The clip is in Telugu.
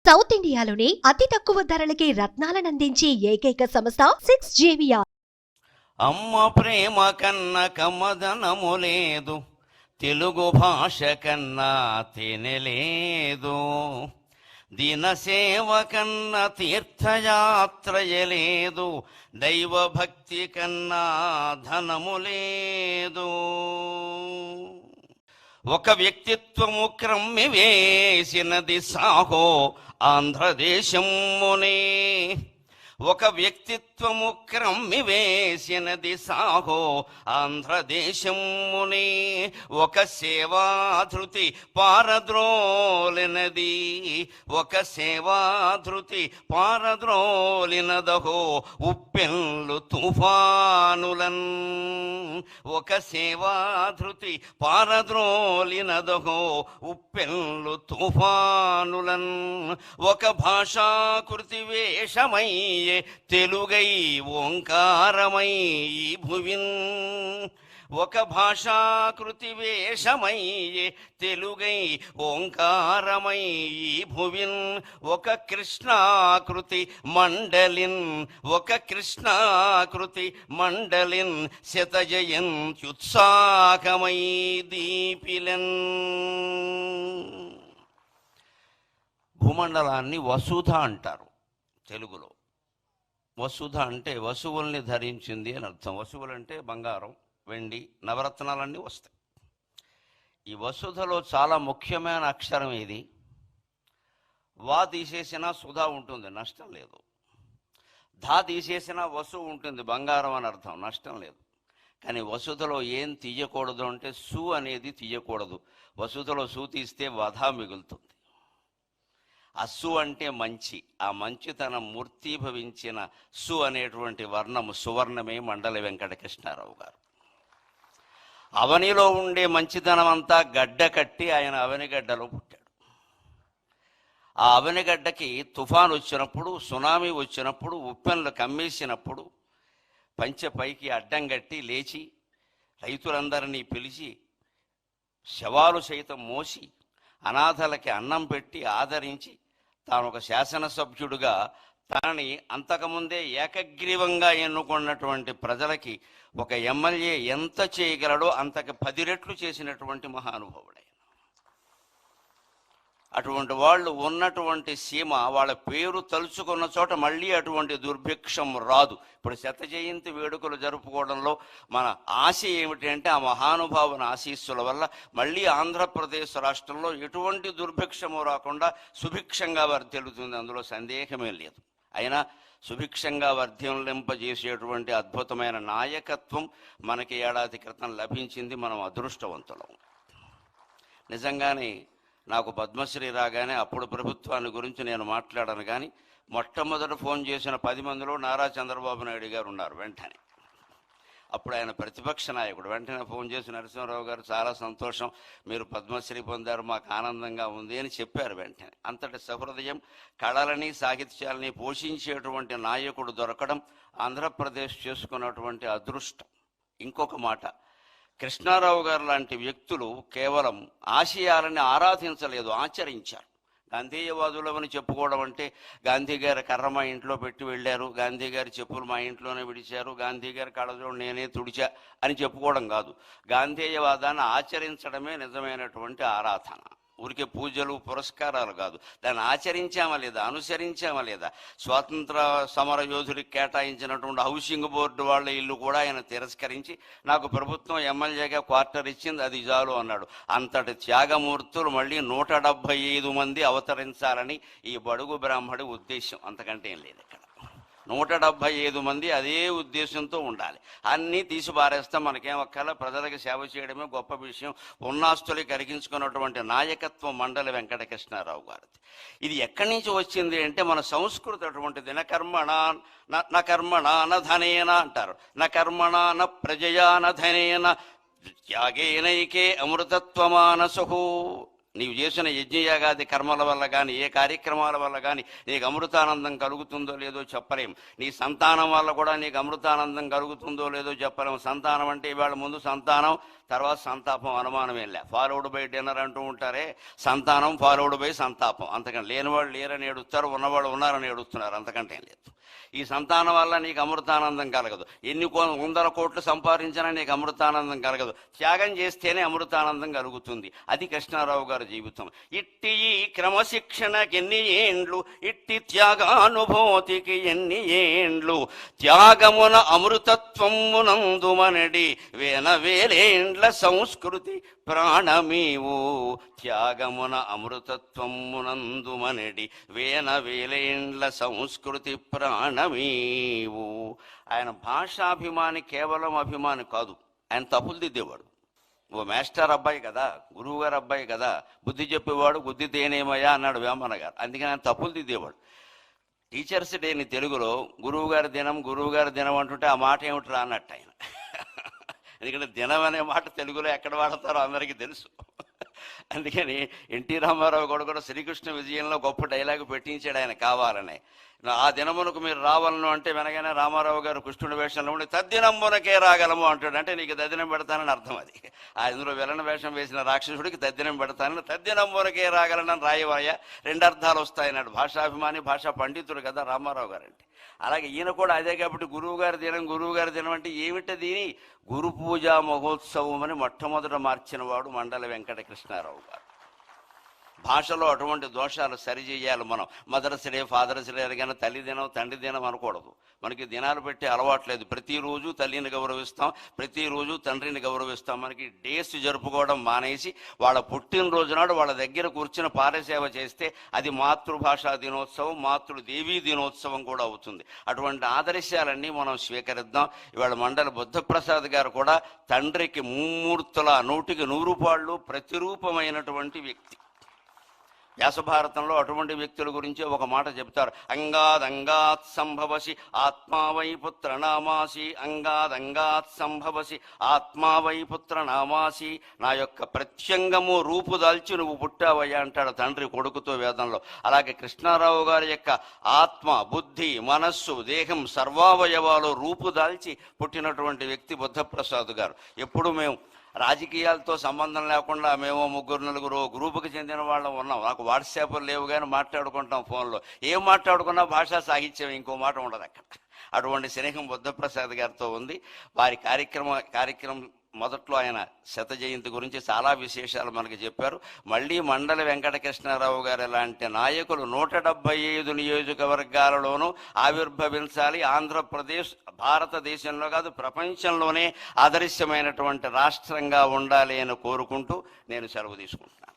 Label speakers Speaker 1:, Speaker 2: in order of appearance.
Speaker 1: సౌత్ ఇండియాలోని అతి తక్కువ ధరలకి రత్నాలనందించే ఏకైక సంస్థ 6JVR.
Speaker 2: అమ్మ ప్రేమ కన్న కమ్మదనము లేదు, తెలుగు భాష కన్నా తినలేదు. దినసేవ కన్నా తీర్థయాత్రయలేదు, దైవభక్తి కన్నా ధనము లేదు. ఒక వ్యక్తిత్వము క్రమ్మి వేసినది సాహో ఆంధ్రదేశమునే. ఒక వ్యక్తిత్వము క్రమ్మి వేసినది సాహో ఆంధ్రదేశమునే. ఒక సేవాధృతి పారద్రోలినది, ఒక సేవాధృతి పారద్రోలినదహో ఉప్పెన్లు తుఫానులన్. ఒక సేవాధృతి పారద్రోలినదహో ఉప్పెన్లు తుఫానులన్. ఒక భాషాకృతి వేషమయ్యే తెలుగై ఓంకారమై భువిన్. ఒక భాషాకృతి వేషమయ్యే తెలుగై ఓంకారమై భువిన్. ఒక కృష్ణాకృతి మండలిన్, ఒక కృష్ణాకృతి మండలిన్ శతజయంత్యుత్సాహమై దీపిలన్. భూమండలాన్ని వసుధ అంటారు తెలుగులో. వసుధ అంటే వసువుల్ని ధరించింది అని అర్థం. వసువులు అంటే బంగారం, వెండి, నవరత్నాలన్నీ వస్తాయి. ఈ వసుధలో చాలా ముఖ్యమైన అక్షరం ఇది. వా తీసేసినా సుధా ఉంటుంది, నష్టం లేదు. ధా తీసేసినా వసు ఉంటుంది, బంగారం అని అర్థం, నష్టం లేదు. కానీ వసుధలో ఏం తీయకూడదు అంటే సు అనేది తీయకూడదు. వసుధలో సు తీస్తే వధ మిగులుతుంది. అస్సు అంటే మంచి, ఆ మంచితనం మూర్తీభవించిన సు అనేటువంటి వర్ణము సువర్ణమే మండలి వెంకటకృష్ణారావు గారు. అవనిలో ఉండే మంచితనం అంతా గడ్డ కట్టి ఆయన అవనిగడ్డలో పుట్టాడు. ఆ అవనిగడ్డకి తుఫాను వచ్చినప్పుడు, సునామీ వచ్చినప్పుడు, ఉప్పెన్లు కమ్మేసినప్పుడు పంచె పైకి అడ్డం కట్టి లేచి రైతులందరినీ పిలిచి శవాలు సైతం మోసి అనాథలకి అన్నం పెట్టి ఆదరించి తాను ఒక శాసనసభ్యుడుగా తనని అంతకుముందే ఏకగ్రీవంగా ఎన్నుకున్నటువంటి ప్రజలకి ఒక ఎమ్మెల్యే ఎంత చేయగలడో అంతకు 10 రెట్లు చేసినటువంటి మహానుభావుడే. అటువంటి వాళ్ళు ఉన్నటువంటి సీమ, వాళ్ళ పేరు తలుచుకున్న చోట మళ్ళీ అటువంటి దుర్భిక్షం రాదు. ఇప్పుడు శత జయంతి వేడుకలు జరుపుకోవడంలో మన ఆశ ఏమిటి అంటే ఆ మహానుభావుని ఆశీస్సుల వల్ల మళ్ళీ ఆంధ్రప్రదేశ్ రాష్ట్రంలో ఎటువంటి దుర్భిక్షము రాకుండా సుభిక్షంగా వర్ధిల్లుతుంది, అందులో సందేహమే లేదు. అయినా సుభిక్షంగా వర్ధిల్లింపజేసేటువంటి అద్భుతమైన నాయకత్వం మనకి ఏడాది క్రితం లభించింది. మనం అదృష్టవంతులం. నిజంగానే నాకు పద్మశ్రీ రాగానే అప్పుడు ప్రభుత్వాన్ని గురించి నేను మాట్లాడాను, కానీ మొట్టమొదట ఫోన్ చేసిన 10 మందిలో నారా చంద్రబాబు నాయుడు గారు ఉన్నారు. వెంటనే అప్పుడు ఆయన ప్రతిపక్ష నాయకుడు. వెంటనే ఫోన్ చేసి నరసింహారావు గారు చాలా సంతోషం, మీరు పద్మశ్రీ పొందారు, మాకు ఆనందంగా ఉంది అని చెప్పారు. వెంటనే అంతటి సహృదయం, కళలని సాహిత్యాలని పోషించేటువంటి నాయకుడు దొరకడం ఆంధ్రప్రదేశ్ చేసుకున్నటువంటి అదృష్టం. ఇంకొక మాట, కృష్ణారావు గారు లాంటి వ్యక్తులు కేవలం ఆశయాలని ఆరాధించలేదు, ఆచరించారు. గాంధీయవాదులమని చెప్పుకోవడం అంటే గాంధీ గారి కర్ర మా ఇంట్లో పెట్టి వెళ్ళారు, గాంధీ గారి చెప్పులు మా ఇంట్లోనే విడిచారు, గాంధీ గారి కళ్ళజోడు నేనే తుడిచా అని చెప్పుకోవడం కాదు. గాంధేయవాదాన్ని ఆచరించడమే నిజమైనటువంటి ఆరాధన. ఊరికే పూజలు పురస్కారాలు కాదు, దాన్ని ఆచరించామా లేదా, అనుసరించామా లేదా. స్వాతంత్ర సమర యోధులకు కేటాయించినటువంటి హౌసింగ్ బోర్డు వాళ్ళ ఇల్లు కూడా ఆయన తిరస్కరించి నాకు ప్రభుత్వం ఎమ్మెల్యేగా క్వార్టర్ ఇచ్చింది, అది చాలు అన్నాడు. అంతటి త్యాగమూర్తులు మళ్ళీ 175 మంది అవతరించాలని ఈ బడుగు బ్రాహ్మడి ఉద్దేశం, అంతకంటే ఏం లేదు. ఇక్కడ 175 మంది అదే ఉద్దేశంతో ఉండాలి. అన్నీ తీసి పారేస్తాం, మనకేం ఒక్కలా ప్రజలకు సేవ చేయడమే గొప్ప విషయం. ఉన్నాస్తులు కరిగించుకున్నటువంటి నాయకత్వం మండలి వెంకటకృష్ణారావు గారిది. ఇది ఎక్కడి నుంచి వచ్చింది అంటే మన సంస్కృతి అటువంటిది. న కర్మణ న ధనేన అంటారు, న కర్మణ న ప్రజయా న ధనేన త్యాగేనైకే అమృతత్వమానసు. నీవు చేసిన యజ్ఞయాగాది కర్మల వల్ల కానీ ఏ కార్యక్రమాల వల్ల కానీ నీకు అమృతానందం కలుగుతుందో లేదో చెప్పలేం. నీ సంతానం వల్ల కూడా నీకు అమృతానందం కలుగుతుందో లేదో చెప్పలేము. సంతానం అంటే ఇవాళ ముందు సంతానం, తర్వాత సంతాపం, అనుమానం ఏం లే. ఫాలోడ్ బై డిన్నర్ అంటూ ఉంటారే, సంతానం ఫాలోడ్ బై సంతాపం. అంతకంటే లేనివాళ్ళు లేరని ఏడుస్తారు, ఉన్నవాళ్ళు ఉన్నారని ఏడుస్తున్నారు, అంతకంటే ఏం లేదు. ఈ సంతానం వల్ల నీకు అమృతానందం కలగదు. ఎన్ని 100 కోట్లు సంపాదించినా నీకు అమృతానందం కలగదు. త్యాగం చేస్తేనే అమృతానందం కలుగుతుంది. అది కృష్ణారావు గారి జీవితం. ఇట్టి ఈ క్రమశిక్షణకి ఎన్ని ఏండ్లు, ఇట్టి త్యాగానుభూతికి ఎన్ని ఏండ్లు, త్యాగమున అమృతత్వమునందుమనడి వేలేండ్ల సంస్కృతి ప్రాణమీవు, త్యాగమున అమృతత్వమునందుమనడి వేలేండ్ల సంస్కృతి ప్రాణమీవు. ఆయన భాషాభిమాని, కేవలం అభిమాని కాదు, ఆయన తప్పులు దిద్దేవాడు. ఓ మాస్టర్ అబ్బాయి కదా, గురువు గారు అబ్బాయి కదా, బుద్ధి చెప్పేవాడు, బుద్ధి తేనేమయ్యా అన్నాడు వేమన్న గారు. అందుకని ఆయన తప్పులు దిద్దేవాడు. టీచర్స్ డేని తెలుగులో గురువు గారి దినం అంటుంటే ఆ మాట ఏమిట్రా అన్నట్టు ఆయన. ఎందుకంటే దినం అనే మాట తెలుగులో ఎక్కడ వాడతారో అందరికీ తెలుసు. అందుకని ఎన్టీ రామారావు కూడా శ్రీకృష్ణ విజయంలో గొప్ప డైలాగ్ పెట్టించాడు ఆయన కావాలని. ఆ దినమునకు మీరు రావాలను అంటే వెనగానే రామారావు గారు కృష్ణుడి వేషంలో ఉండి తద్దినంబునకే రాగలము అంటాడు. అంటే నీకు దద్దినం పెడతానని అర్థం. అది అందులో విలన వేషం వేసిన రాక్షసుడికి తద్దినం పెడతానని, తద్దినంబునకే రాగలనని రాయవయ్యా, 2 అర్థాలు వస్తాయన్నాడు. భాషాభిమాని, భాషా పండితుడు కదా రామారావు గారు అంటే. అలాగే ఈయన కూడా అదే. కాబట్టి గురువు గారి దినం అంటే ఏమిటది? గురు పూజా మహోత్సవం అని మొట్టమొదట మార్చిన వాడు మండల వెంకట కృష్ణారావు గారు. భాషలో అటువంటి దోషాలు సరిచేయాలి మనం. మదర్స్ డే, ఫాదర్స్ డే కానీ తల్లి దినం, తండ్రి దినం అనకూడదు. మనకి దినాలు పెట్టే అలవాట్లేదు. ప్రతిరోజు తల్లిని గౌరవిస్తాం, ప్రతిరోజు తండ్రిని గౌరవిస్తాం. మనకి డేస్ జరుపుకోవడం మానేసి వాళ్ళ పుట్టినరోజు నాడు వాళ్ళ దగ్గర కూర్చుని పారసేవ చేస్తే అది మాతృభాషా దినోత్సవం, మాతృదేవీ దినోత్సవం కూడా అవుతుంది. అటువంటి ఆదర్శాలన్నీ మనం స్వీకరిద్దాం. ఇవాళ మండలి బుద్ధప్రసాద్ గారు కూడా తండ్రికి ముమ్మూర్తుల 100కి 100 పాళ్ళు ప్రతిరూపమైనటువంటి వ్యక్తి. వ్యాసభారతంలో అటువంటి వ్యక్తుల గురించి ఒక మాట చెబుతారు. అంగాద్ సంభవసి ఆత్మావై పుత్ర నామాసి, అంగాద్ సంభవసి ఆత్మావై పుత్ర నామాసి. నా యొక్క ప్రత్యంగము రూపుదాల్చి నువ్వు పుట్టావయ్యా అంటాడు తండ్రి కొడుకుతో వేదంలో. అలాగే కృష్ణారావు గారి యొక్క ఆత్మ, బుద్ధి, మనస్సు, దేహం సర్వావయవాలు రూపుదాల్చి పుట్టినటువంటి వ్యక్తి బుద్ధప్రసాద్ గారు. ఎప్పుడు మేము రాజకీయాలతో సంబంధం లేకుండా మేము 3-4 గ్రూపుకి చెందిన వాళ్ళం ఉన్నాం. నాకు వాట్సాప్లు లేవు కానీ మాట్లాడుకుంటాం ఫోన్లో. ఏం మాట్లాడుకున్నా భాషా సాహిత్యం, ఇంకో మాట ఉండదు అక్కడ. అటువంటి స్నేహం బుద్ధప్రసాద్ గారితో ఉంది. వారి కార్యక్రమం మొదట్లో ఆయన 100వ జయంతి గురించి చాలా విశేషాలు మనకి చెప్పారు. మళ్ళీ మండలి వెంకటకృష్ణారావు గారు లాంటి నాయకులు 175 నియోజకవర్గాలలోనూ ఆవిర్భవించాలి. ఆంధ్రప్రదేశ్ భారతదేశంలో కాదు ప్రపంచంలోనే ఆదర్శమైనటువంటి రాష్ట్రంగా ఉండాలి అని కోరుకుంటూ నేను సెలవు తీసుకుంటున్నాను.